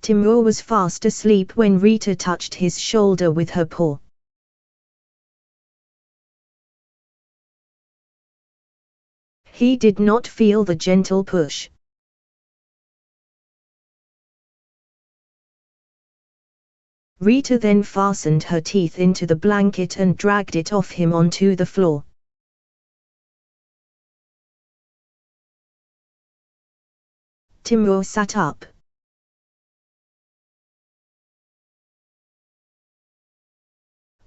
Timur was fast asleep when Rita touched his shoulder with her paw. He did not feel the gentle push. Rita then fastened her teeth into the blanket and dragged it off him onto the floor. Timur sat up.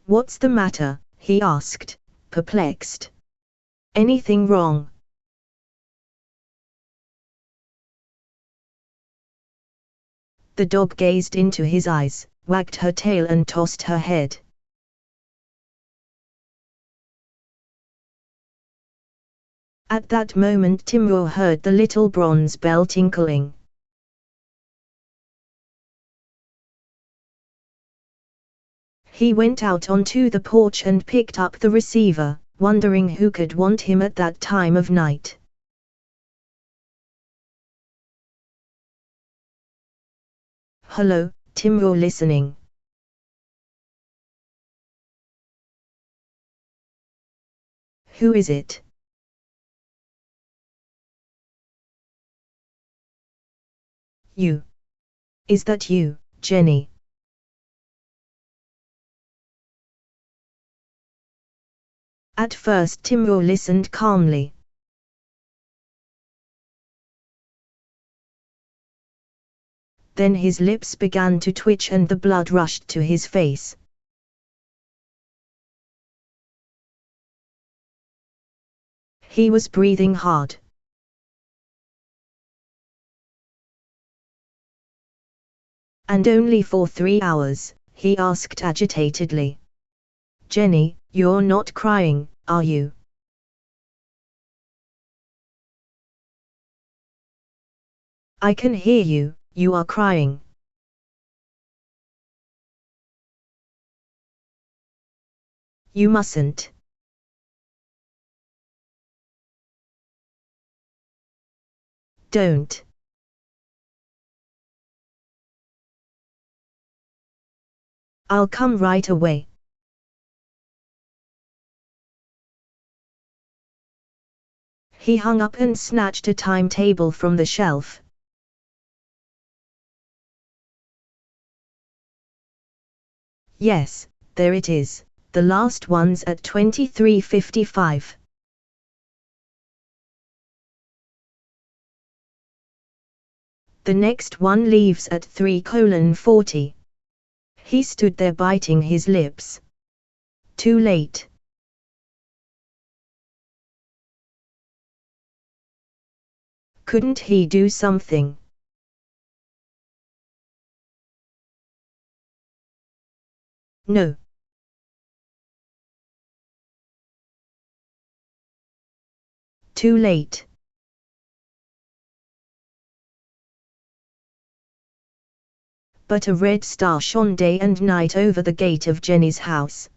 "What's the matter?" he asked, perplexed. "Anything wrong?" The dog gazed into his eyes, wagged her tail and tossed her head. At that moment Timur heard the little bronze bell tinkling. He went out onto the porch and picked up the receiver, wondering who could want him at that time of night. "Hello, Timur listening." "Who is it?" "You. Is that you, Jenny?" At first Timur listened calmly. Then his lips began to twitch and the blood rushed to his face. He was breathing hard. "And only for 3 hours?" he asked agitatedly. "Jenny, you're not crying, are you?" "I can hear you, you are crying." "You mustn't." "Don't." "I'll come right away." He hung up and snatched a timetable from the shelf. "Yes, there it is, the last one's at 23:55. The next one leaves at 3:40. He stood there biting his lips. Too late. Couldn't he do something? No. Too late. But a red star shone day and night over the gate of Jenny's house.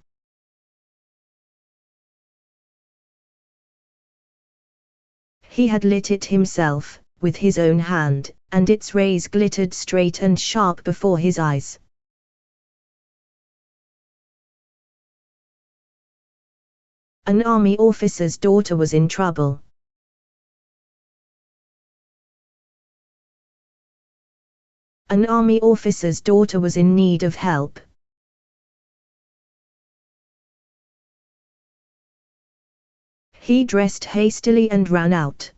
He had lit it himself, with his own hand, and its rays glittered straight and sharp before his eyes. An army officer's daughter was in trouble. An army officer's daughter was in need of help. He dressed hastily and ran out.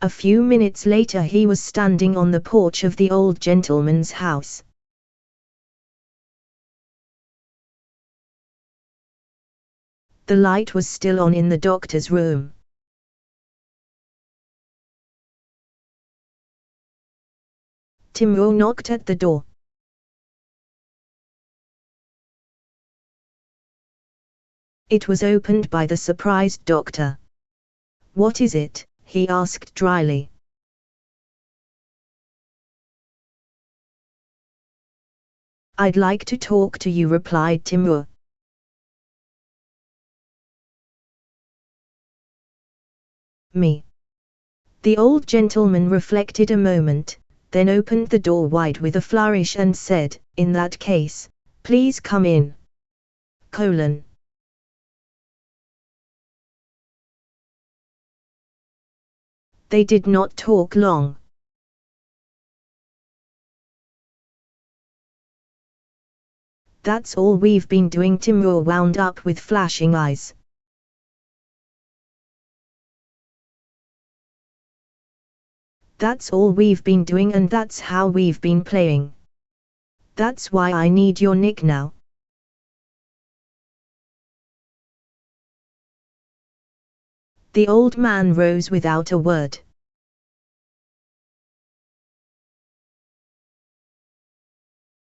A few minutes later he was standing on the porch of the old gentleman's house. The light was still on in the doctor's room. Timur knocked at the door. It was opened by the surprised doctor. "What is it?" he asked dryly. "I'd like to talk to you," replied Timur. "Me?" The old gentleman reflected a moment, then opened the door wide with a flourish and said, "In that case, please come in. They did not talk long. "That's all we've been doing," Timur wound up with flashing eyes. "That's all we've been doing, and that's how we've been playing. That's why I need your Nick now." The old man rose without a word.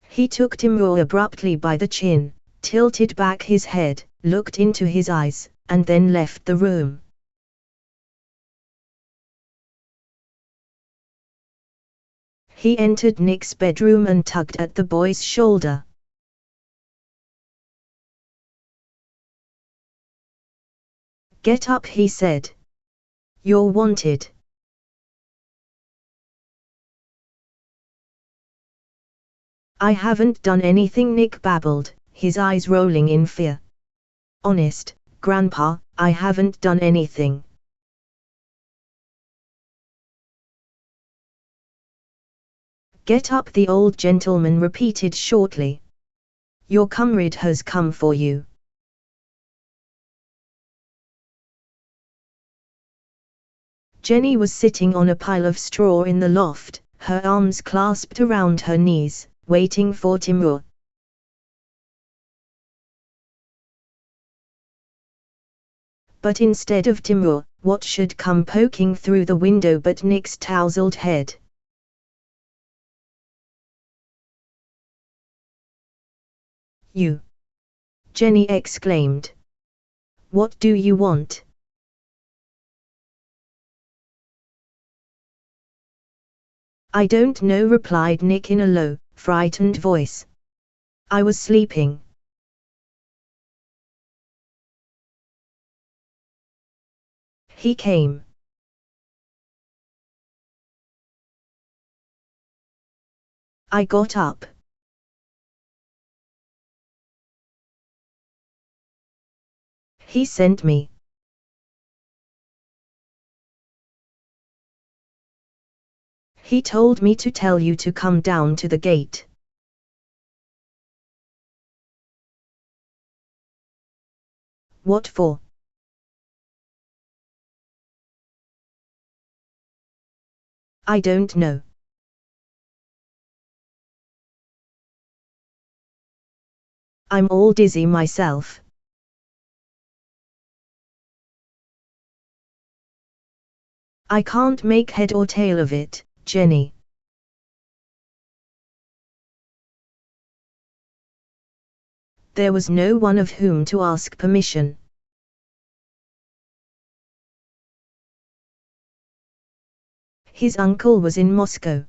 He took Timur abruptly by the chin, tilted back his head, looked into his eyes, and then left the room. He entered Nick's bedroom and tugged at the boy's shoulder. "Get up," he said. "You're wanted." "I haven't done anything," Nick babbled, his eyes rolling in fear. "Honest, Grandpa, I haven't done anything." "Get up," the old gentleman repeated shortly. "Your comrade has come for you." Jenny was sitting on a pile of straw in the loft, her arms clasped around her knees, waiting for Timur. But instead of Timur, what should come poking through the window but Nick's tousled head? "You!" Jenny exclaimed. "What do you want?" "I don't know," replied Nick in a low, frightened voice. "I was sleeping." He came. I got up. He sent me. He told me to tell you to come down to the gate. What for? I don't know. I'm all dizzy myself. I can't make head or tail of it, Jenny. There was no one of whom to ask permission. His uncle was in Moscow.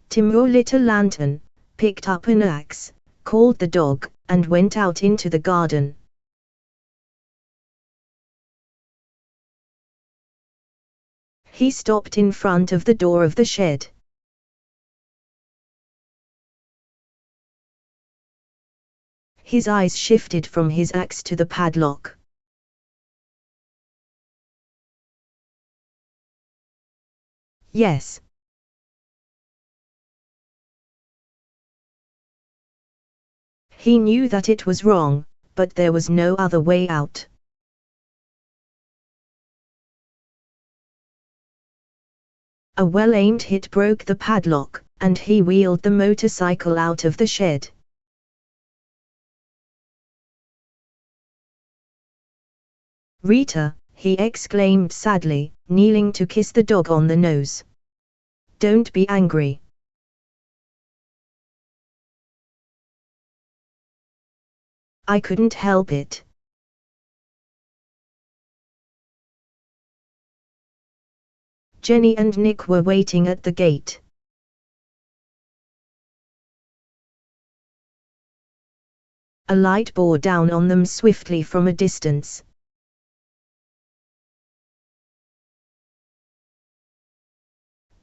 Timur lit a lantern, picked up an axe, called the dog, and went out into the garden. He stopped in front of the door of the shed. His eyes shifted from his axe to the padlock. Yes. He knew that it was wrong, but there was no other way out. A well-aimed hit broke the padlock, and he wheeled the motorcycle out of the shed. "Rita," he exclaimed sadly, kneeling to kiss the dog on the nose. "Don't be angry." I couldn't help it. Jenny and Nick were waiting at the gate. A light bore down on them swiftly from a distance.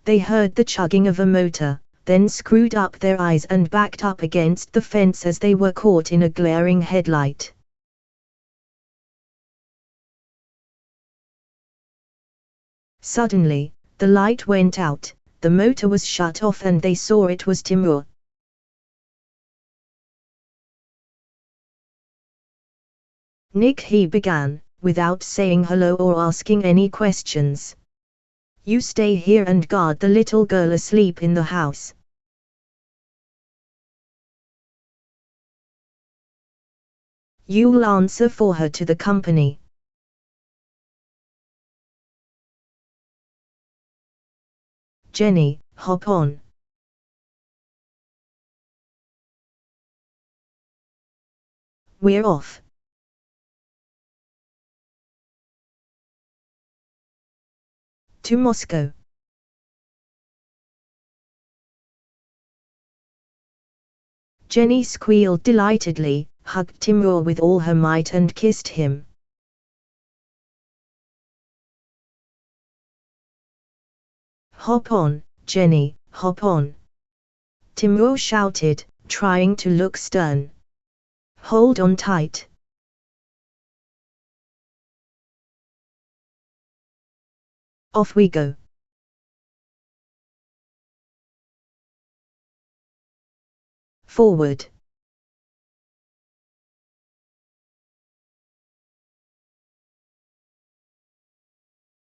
They heard the chugging of a motor, then screwed up their eyes and backed up against the fence as they were caught in a glaring headlight. Suddenly, the light went out, the motor was shut off and they saw it was Timur. "Nick," he began, without saying hello or asking any questions. "You stay here and guard the little girl asleep in the house. You'll answer for her to the company." "Jenny, hop on. We're off." "To Moscow." Jenny squealed delightedly, hugged Timur with all her might and kissed him. "Hop on, Jenny, hop on," Timur shouted, trying to look stern. "Hold on tight." Off we go. Forward.